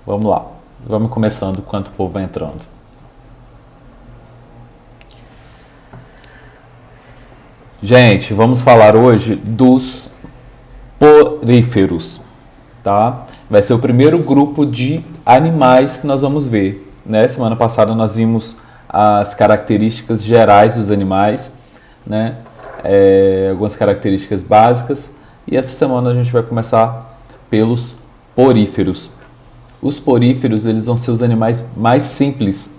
Vamos lá. Vamos começando enquanto o povo vai entrando. Gente, vamos falar hoje dos poríferos, tá? Vai ser o primeiro grupo de animais que nós vamos ver, né? Semana passada nós vimos as características gerais dos animais, né? Algumas características básicas. E essa semana a gente vai começar pelos poríferos. Os poríferos, eles vão ser os animais mais simples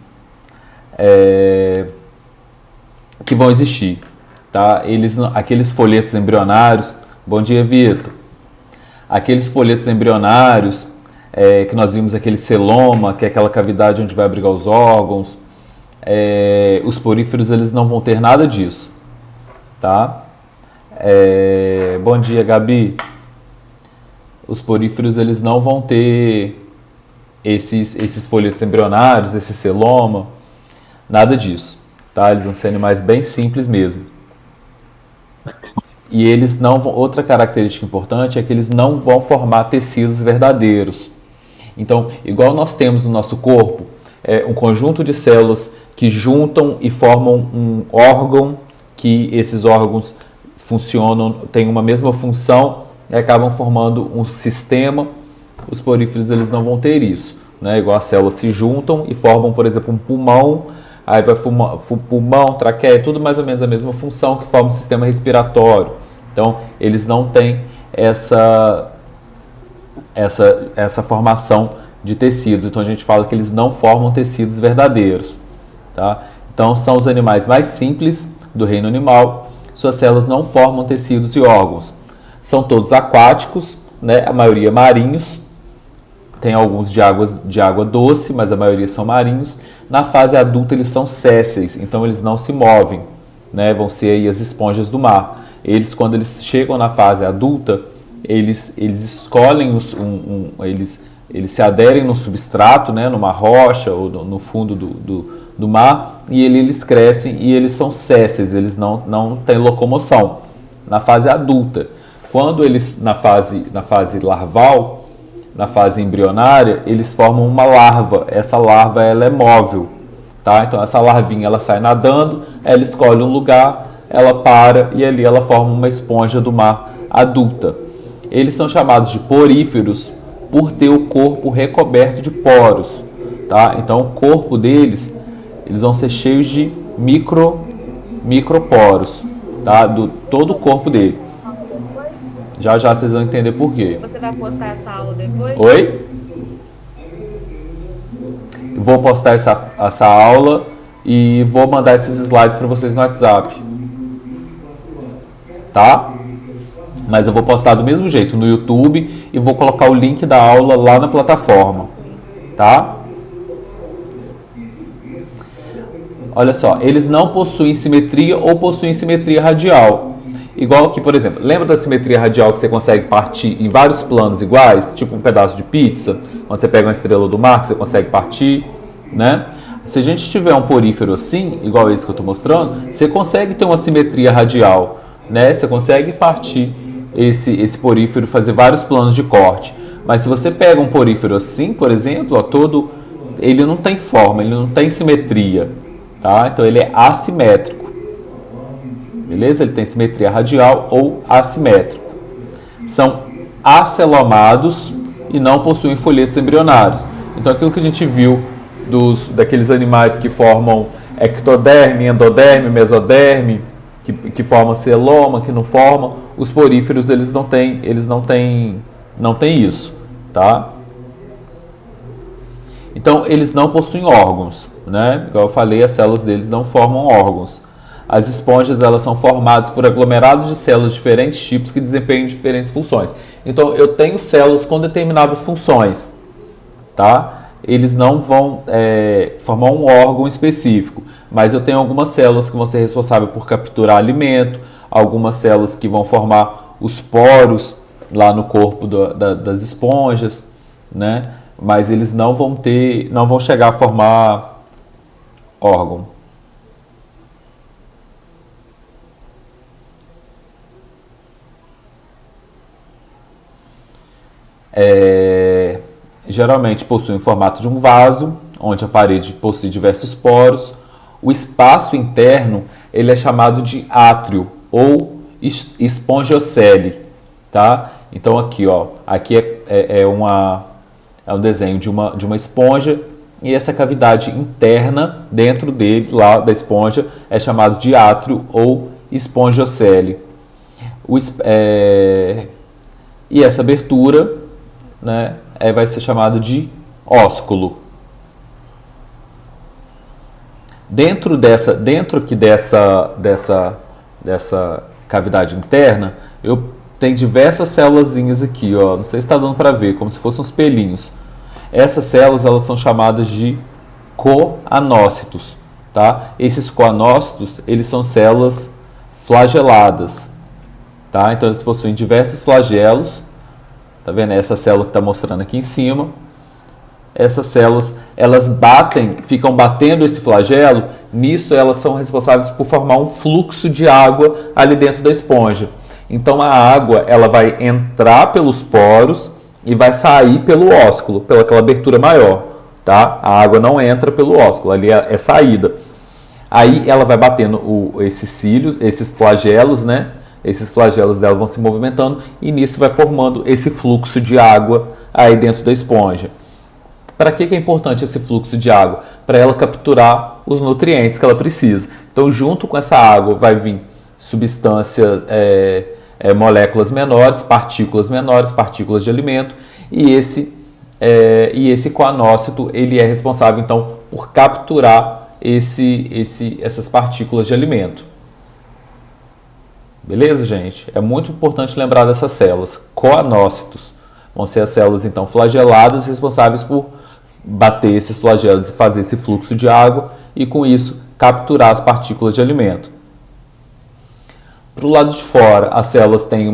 que vão existir, tá? Aqueles folhetos embrionários. Bom dia, Vitor. Aqueles folhetos embrionários que nós vimos, aquele celoma, que é aquela cavidade onde vai abrigar os órgãos. Os poríferos, eles não vão ter nada disso, tá? Bom dia, Gabi. Os poríferos, eles não vão ter esses folhetos embrionários, esse celoma, nada disso, tá? Eles vão ser animais bem simples mesmo. E eles não vão, outra característica importante é que eles não vão formar tecidos verdadeiros. Então, igual nós temos no nosso corpo, um conjunto de células que juntam e formam um órgão, que esses órgãos funcionam, têm uma mesma função e acabam formando um sistema. Os poríferos, eles não vão ter isso, né? Igual as células se juntam e formam, por exemplo, um pulmão, aí vai pulmão, traqueia, tudo mais ou menos a mesma função que forma o sistema respiratório. Então, eles não têm essa formação de tecidos. Então, a gente fala que eles não formam tecidos verdadeiros, tá? Então, são os animais mais simples do reino animal. Suas células não formam tecidos e órgãos. São todos aquáticos, né? A maioria marinhos. Tem alguns de água doce, mas a maioria são marinhos. Na fase adulta, eles são sésseis, então eles não se movem, né? Vão ser aí as esponjas do mar. Eles, quando eles chegam na fase adulta, eles escolhem, eles se aderem no substrato, né? Numa rocha ou no fundo do mar, e eles crescem e eles são sésseis, eles não têm locomoção. Na fase adulta, quando eles, na fase larval, na fase embrionária, eles formam uma larva. Essa larva, ela é móvel, tá? Então essa larvinha, ela sai nadando, ela escolhe um lugar, ela para e ali ela forma uma esponja do mar adulta. Eles são chamados de poríferos por ter o corpo recoberto de poros, tá? Então o corpo deles, eles vão ser cheios de microporos, tá? Todo o corpo dele. Já vocês vão entender por quê. Você vai postar essa aula depois? Oi? Vou postar essa aula e vou mandar esses slides para vocês no WhatsApp. Tá? Mas eu vou postar do mesmo jeito no YouTube e vou colocar o link da aula lá na plataforma. Tá? Olha só, eles não possuem simetria ou possuem simetria radial. Igual aqui, por exemplo, lembra da simetria radial que você consegue partir em vários planos iguais? Tipo um pedaço de pizza, quando você pega uma estrela do mar que você consegue partir, né? Se a gente tiver um porífero assim, igual esse que eu estou mostrando, você consegue ter uma simetria radial, né? Você consegue partir esse porífero, fazer vários planos de corte. Mas se você pega um porífero assim, por exemplo, ó, ele não tem forma, ele não tem simetria, tá? Então ele é assimétrico. Beleza? Ele tem simetria radial ou assimétrico. São acelomados e não possuem folhetos embrionários. Então aquilo que a gente viu daqueles animais que formam ectoderme, endoderme, mesoderme, que formam celoma, que não formam, os poríferos eles não têm isso, tá? Então eles não possuem órgãos, né? Igual eu falei, as células deles não formam órgãos. As esponjas, elas são formadas por aglomerados de células de diferentes tipos que desempenham diferentes funções. Então, eu tenho células com determinadas funções, tá? Eles não vão formar um órgão específico, mas eu tenho algumas células que vão ser responsáveis por capturar alimento, algumas células que vão formar os poros lá no corpo das esponjas, né? Mas eles não vão chegar a formar órgão. geralmente possuem o formato de um vaso, onde a parede possui diversos poros. O espaço interno ele é chamado de átrio ou espongiocele, tá? Então aqui, ó, aqui é um desenho de uma esponja e essa cavidade interna dentro dele, lá da esponja, é chamado de átrio ou espongiocele. E essa abertura, né, vai ser chamada de ósculo. Dentro aqui dessa cavidade interna, eu tenho diversas célulazinhas aqui, ó. Não sei se está dando para ver, como se fossem uns pelinhos. Essas células elas são chamadas de coanócitos, tá? Esses coanócitos eles são células flageladas, tá? Então eles possuem diversos flagelos. Tá vendo? Essa célula que está mostrando aqui em cima. Essas células, elas ficam batendo esse flagelo, nisso elas são responsáveis por formar um fluxo de água ali dentro da esponja. Então a água, ela vai entrar pelos poros e vai sair pelo ósculo, pela aquela abertura maior, tá? A água não entra pelo ósculo, ali é saída. Aí ela vai batendo esses cílios, esses flagelos, né? Esses flagelos dela vão se movimentando e nisso vai formando esse fluxo de água aí dentro da esponja. Para que é importante esse fluxo de água? Para ela capturar os nutrientes que ela precisa. Então, junto com essa água vai vir substâncias, moléculas menores, partículas de alimento, e esse coanócito ele é responsável então por capturar essas partículas de alimento. Beleza, gente? É muito importante lembrar dessas células. Coanócitos vão ser as células então flageladas responsáveis por bater esses flagelos e fazer esse fluxo de água e com isso capturar as partículas de alimento. Para o lado de fora, as células têm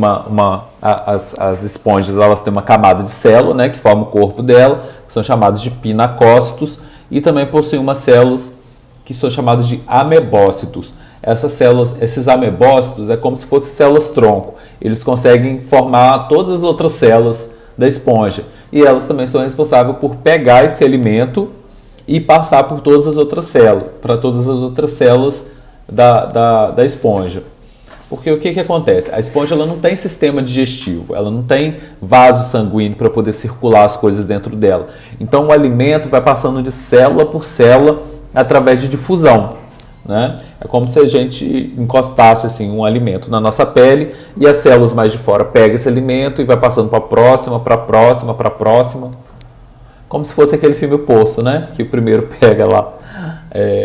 as esponjas elas têm uma camada de célula, né, que forma o corpo dela, que são chamadas de pinacócitos, e também possuem umas células que são chamadas de amebócitos. Essas células, esses amebócitos, é como se fossem células tronco. Eles conseguem formar todas as outras células da esponja. E elas também são responsáveis por pegar esse alimento e passar por todas as outras células, para todas as outras células da esponja. Porque o que acontece? A esponja ela não tem sistema digestivo, ela não tem vaso sanguíneo para poder circular as coisas dentro dela. Então o alimento vai passando de célula por célula através de difusão, né? É como se a gente encostasse assim, um alimento na nossa pele e as células mais de fora pegam esse alimento e vai passando para a próxima, para a próxima, para a próxima. Como se fosse aquele filme O Poço, né? Que o primeiro pega lá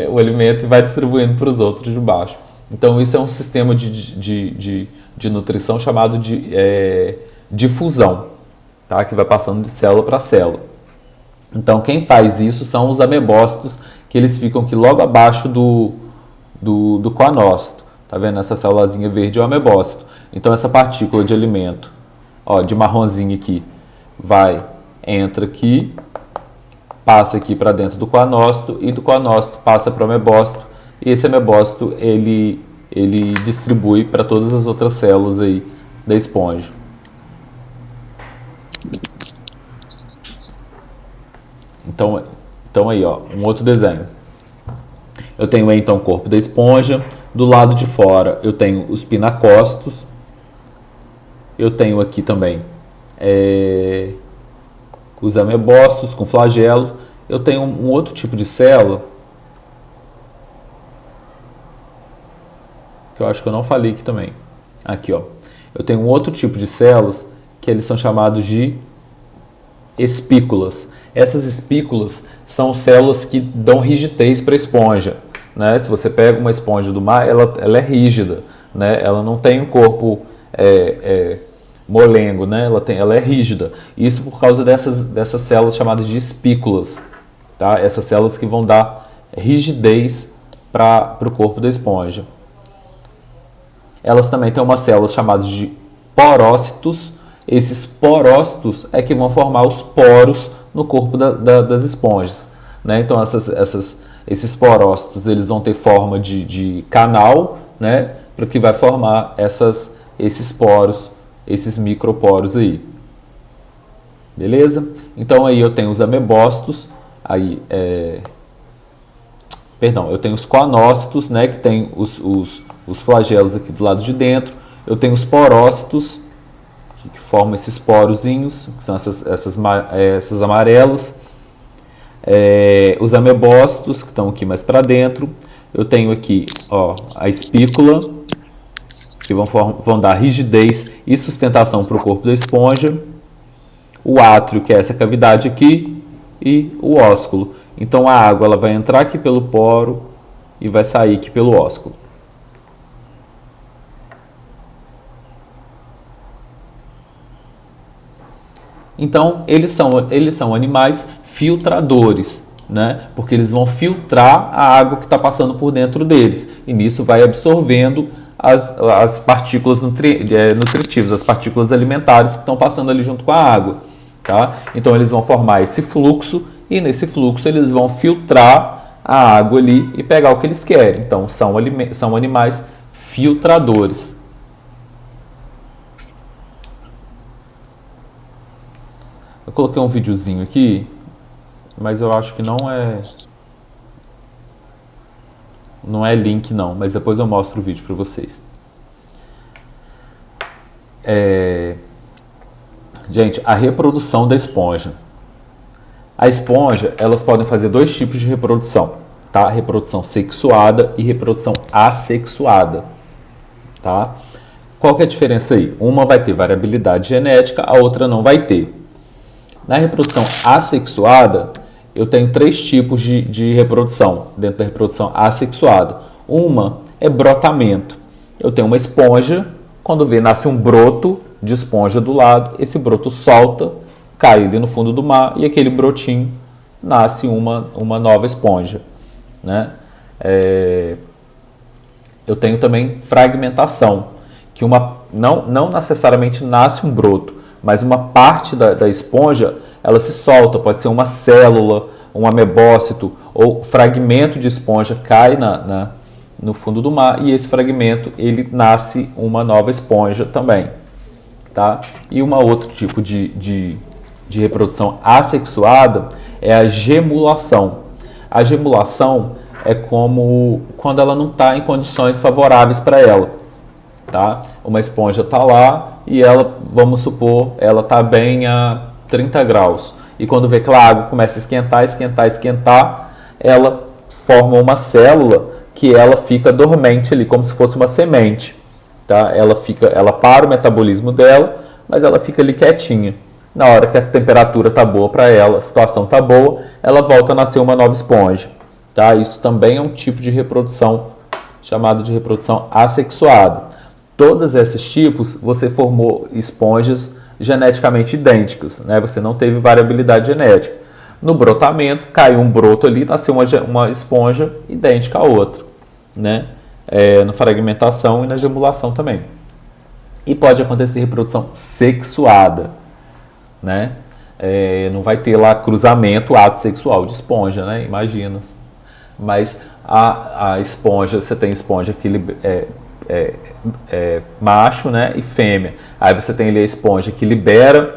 o alimento e vai distribuindo para os outros de baixo. Então isso é um sistema de nutrição chamado de difusão, tá? Que vai passando de célula para célula. Então quem faz isso são os amebócitos, que eles ficam aqui logo abaixo do coanócito. Tá vendo? Essa célulazinha verde é o amebócito. Então essa partícula de alimento, ó, de marronzinho aqui, entra aqui, passa aqui para dentro do coanócito e do coanócito passa para o amebócito. E esse amebócito ele distribui para todas as outras células aí da esponja. Então aí, ó, um outro desenho. Eu tenho aí, então, o corpo da esponja. Do lado de fora, eu tenho os pinacócitos. Eu tenho aqui também os amebócitos com flagelo. Eu tenho um outro tipo de célula, que eu acho que eu não falei aqui também. Aqui, ó. Eu tenho um outro tipo de células, que eles são chamados de espículas. Essas espículas são células que dão rigidez para a esponja, né? Se você pega uma esponja do mar, ela é rígida, né? Ela não tem um corpo molengo, né? Ela é rígida. Isso por causa dessas células chamadas de espículas, tá? Essas células que vão dar rigidez para o corpo da esponja. Elas também têm umas células chamadas de porócitos. Esses porócitos é que vão formar os poros no corpo das esponjas, né? Então esses porócitos eles vão ter forma de canal, né? Para que vai formar esses poros, esses microporos aí. Beleza? Então aí eu tenho os amebócitos, eu tenho os coanócitos, né, que tem os flagelos aqui do lado de dentro. Eu tenho os porócitos, que formam esses porozinhos, que são essas amarelas. Os amebócitos, que estão aqui mais para dentro. Eu tenho aqui, ó, a espícula, que vão dar rigidez e sustentação para o corpo da esponja. O átrio, que é essa cavidade aqui, e o ósculo. Então a água ela vai entrar aqui pelo poro e vai sair aqui pelo ósculo. Então eles são animais filtradores, né? Porque eles vão filtrar a água que está passando por dentro deles e nisso vai absorvendo as partículas nutritivas, as partículas alimentares que estão passando ali junto com a água. Tá? Então eles vão formar esse fluxo e nesse fluxo eles vão filtrar a água ali e pegar o que eles querem. Então são animais filtradores. Eu coloquei um videozinho aqui, mas eu acho que não é link não, mas depois eu mostro o vídeo para vocês. Gente, a reprodução da esponja. A esponja, elas podem fazer dois tipos de reprodução, tá? Reprodução sexuada e reprodução assexuada, tá? Qual que é a diferença aí? Uma vai ter variabilidade genética, a outra não vai ter. Na reprodução assexuada, eu tenho três tipos de reprodução dentro da reprodução assexuada. Uma é brotamento. Eu tenho uma esponja, quando nasce um broto de esponja do lado, esse broto solta, cai ali no fundo do mar e aquele brotinho nasce uma nova esponja, né? Eu tenho também fragmentação, que não necessariamente nasce um broto, mas uma parte da esponja ela se solta, pode ser uma célula, um amebócito ou fragmento de esponja cai no fundo do mar e esse fragmento ele nasce uma nova esponja também. Tá? E um outro tipo de reprodução assexuada é a gemulação. A gemulação é como quando ela não está em condições favoráveis para ela. Tá? Uma esponja está lá e ela, vamos supor, ela está bem a 30 graus. E quando vê que a água começa a esquentar, ela forma uma célula que ela fica dormente ali, como se fosse uma semente. Tá? Ela para o metabolismo dela, mas ela fica ali quietinha. Na hora que a temperatura está boa para ela, a situação está boa, ela volta a nascer uma nova esponja. Tá? Isso também é um tipo de reprodução chamado de reprodução assexuada. Todos esses tipos você formou esponjas geneticamente idênticas, né? Você não teve variabilidade genética. No brotamento, caiu um broto ali, nasceu uma esponja idêntica à outra, né? Na fragmentação e na gemulação também. E pode acontecer reprodução sexuada, né? Não vai ter lá cruzamento, ato sexual de esponja, né? Imagina. Mas a esponja, você tem esponja que macho, né, e fêmea. Aí você tem ali a esponja que libera,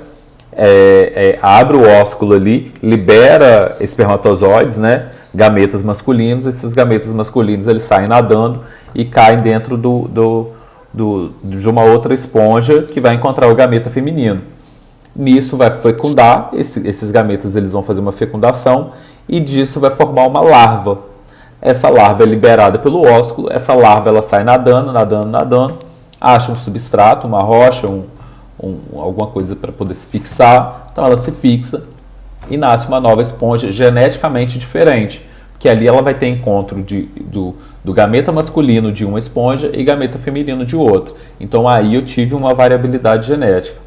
abre o ósculo ali, libera espermatozoides, né, gametas masculinos. Esses gametas masculinos eles saem nadando e caem dentro de uma outra esponja que vai encontrar o gameta feminino. Nisso vai fecundar, esses gametas eles vão fazer uma fecundação e disso vai formar uma larva. Essa larva é liberada pelo ósculo, essa larva ela sai nadando, acha um substrato, uma rocha, alguma coisa para poder se fixar, então ela se fixa e nasce uma nova esponja geneticamente diferente, porque ali ela vai ter encontro do gameta masculino de uma esponja e gameta feminino de outra. Então aí eu tive uma variabilidade genética.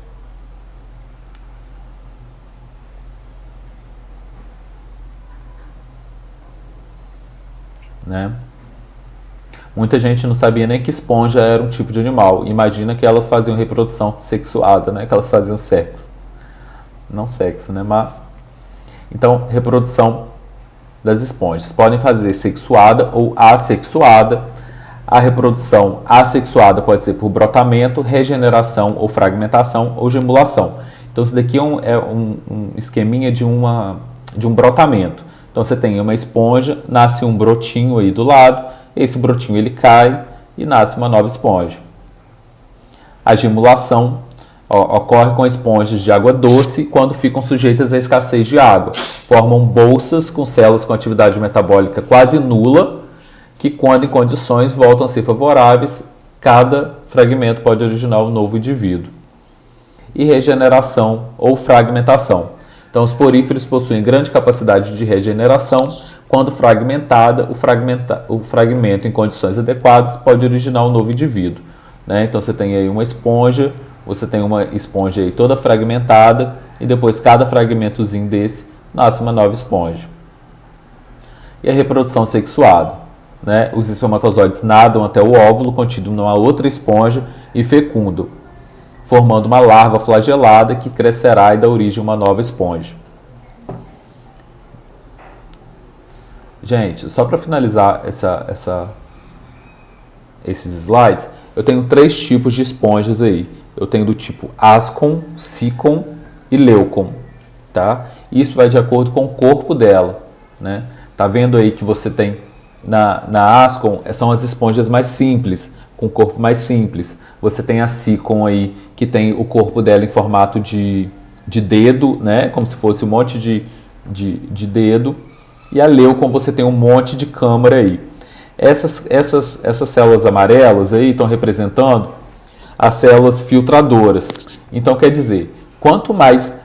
Né? Muita gente não sabia nem que esponja era um tipo de animal. Imagina que elas faziam reprodução sexuada, né? Que elas faziam sexo. Não sexo, né? Mas... Então, reprodução das esponjas. Podem fazer sexuada ou assexuada. A reprodução assexuada pode ser por brotamento, regeneração ou fragmentação ou gemulação. Então, isso daqui um esqueminha de um brotamento. Então, você tem uma esponja, nasce um brotinho aí do lado, esse brotinho ele cai e nasce uma nova esponja. A gemulação ocorre com esponjas de água doce quando ficam sujeitas à escassez de água. Formam bolsas com células com atividade metabólica quase nula, que quando em condições voltam a ser favoráveis, cada fragmento pode originar um novo indivíduo. E regeneração ou fragmentação. Então, os poríferos possuem grande capacidade de regeneração. Quando fragmentada, o fragmento em condições adequadas pode originar um novo indivíduo. Né? Então, você tem aí uma esponja, você tem uma esponja aí toda fragmentada e depois cada fragmentozinho desse nasce uma nova esponja. E a reprodução sexuada. Né? Os espermatozoides nadam até o óvulo contido numa outra esponja e fecundam, formando uma larva flagelada que crescerá e dá origem a uma nova esponja. Gente, só para finalizar esses slides, eu tenho 3 tipos de esponjas aí. Eu tenho do tipo Ascon, Sicon e Leucon, tá? Isso vai de acordo com o corpo dela, né? Tá vendo aí que você tem na Ascon, são as esponjas mais simples, com o corpo mais simples. Você tem a Sicon aí, que tem o corpo dela em formato de dedo, né? Como se fosse um monte de dedo. E a Leucon você tem um monte de câmara aí. Essas células amarelas aí estão representando as células filtradoras. Então quer dizer, quanto mais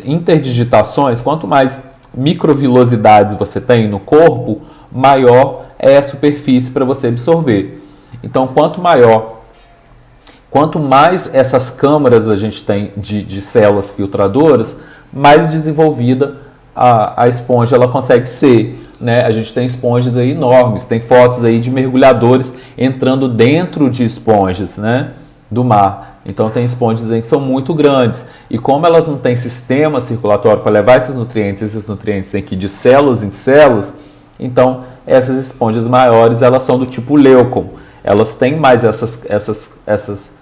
interdigitações, quanto mais microvilosidades você tem no corpo, maior é a superfície para você absorver. Então quanto mais essas câmaras a gente tem de células filtradoras, mais desenvolvida a esponja ela consegue ser. Né? A gente tem esponjas aí enormes, tem fotos aí de mergulhadores entrando dentro de esponjas, né? Do mar. Então tem esponjas aí que são muito grandes. E como elas não têm sistema circulatório para levar esses nutrientes têm que ir de células em células, então essas esponjas maiores elas são do tipo Leucon. Elas têm mais essas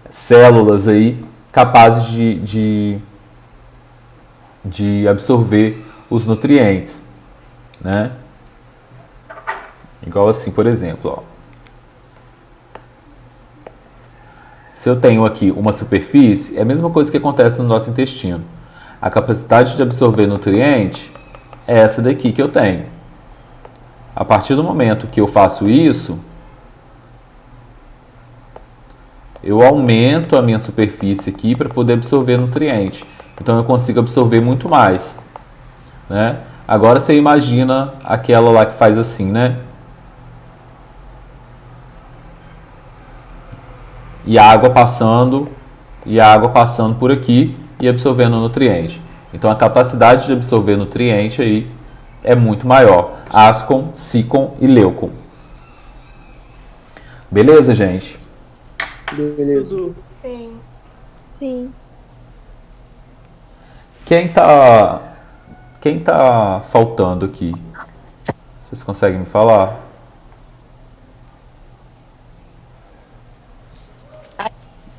células aí capazes de absorver os nutrientes, né? Igual assim, por exemplo, ó. Se eu tenho aqui uma superfície, é a mesma coisa que acontece no nosso intestino. A capacidade de absorver nutriente é essa daqui que eu tenho. A partir do momento que eu faço isso, eu aumento a minha superfície aqui para poder absorver nutriente. Então eu consigo absorver muito mais, né? Agora você imagina aquela lá que faz assim, né? E a água passando por aqui e absorvendo nutriente. Então a capacidade de absorver nutriente aí é muito maior. Ascon, Sicon e Leucon. Beleza, gente? Beleza. Sim. Sim. Quem tá faltando aqui? Vocês conseguem me falar?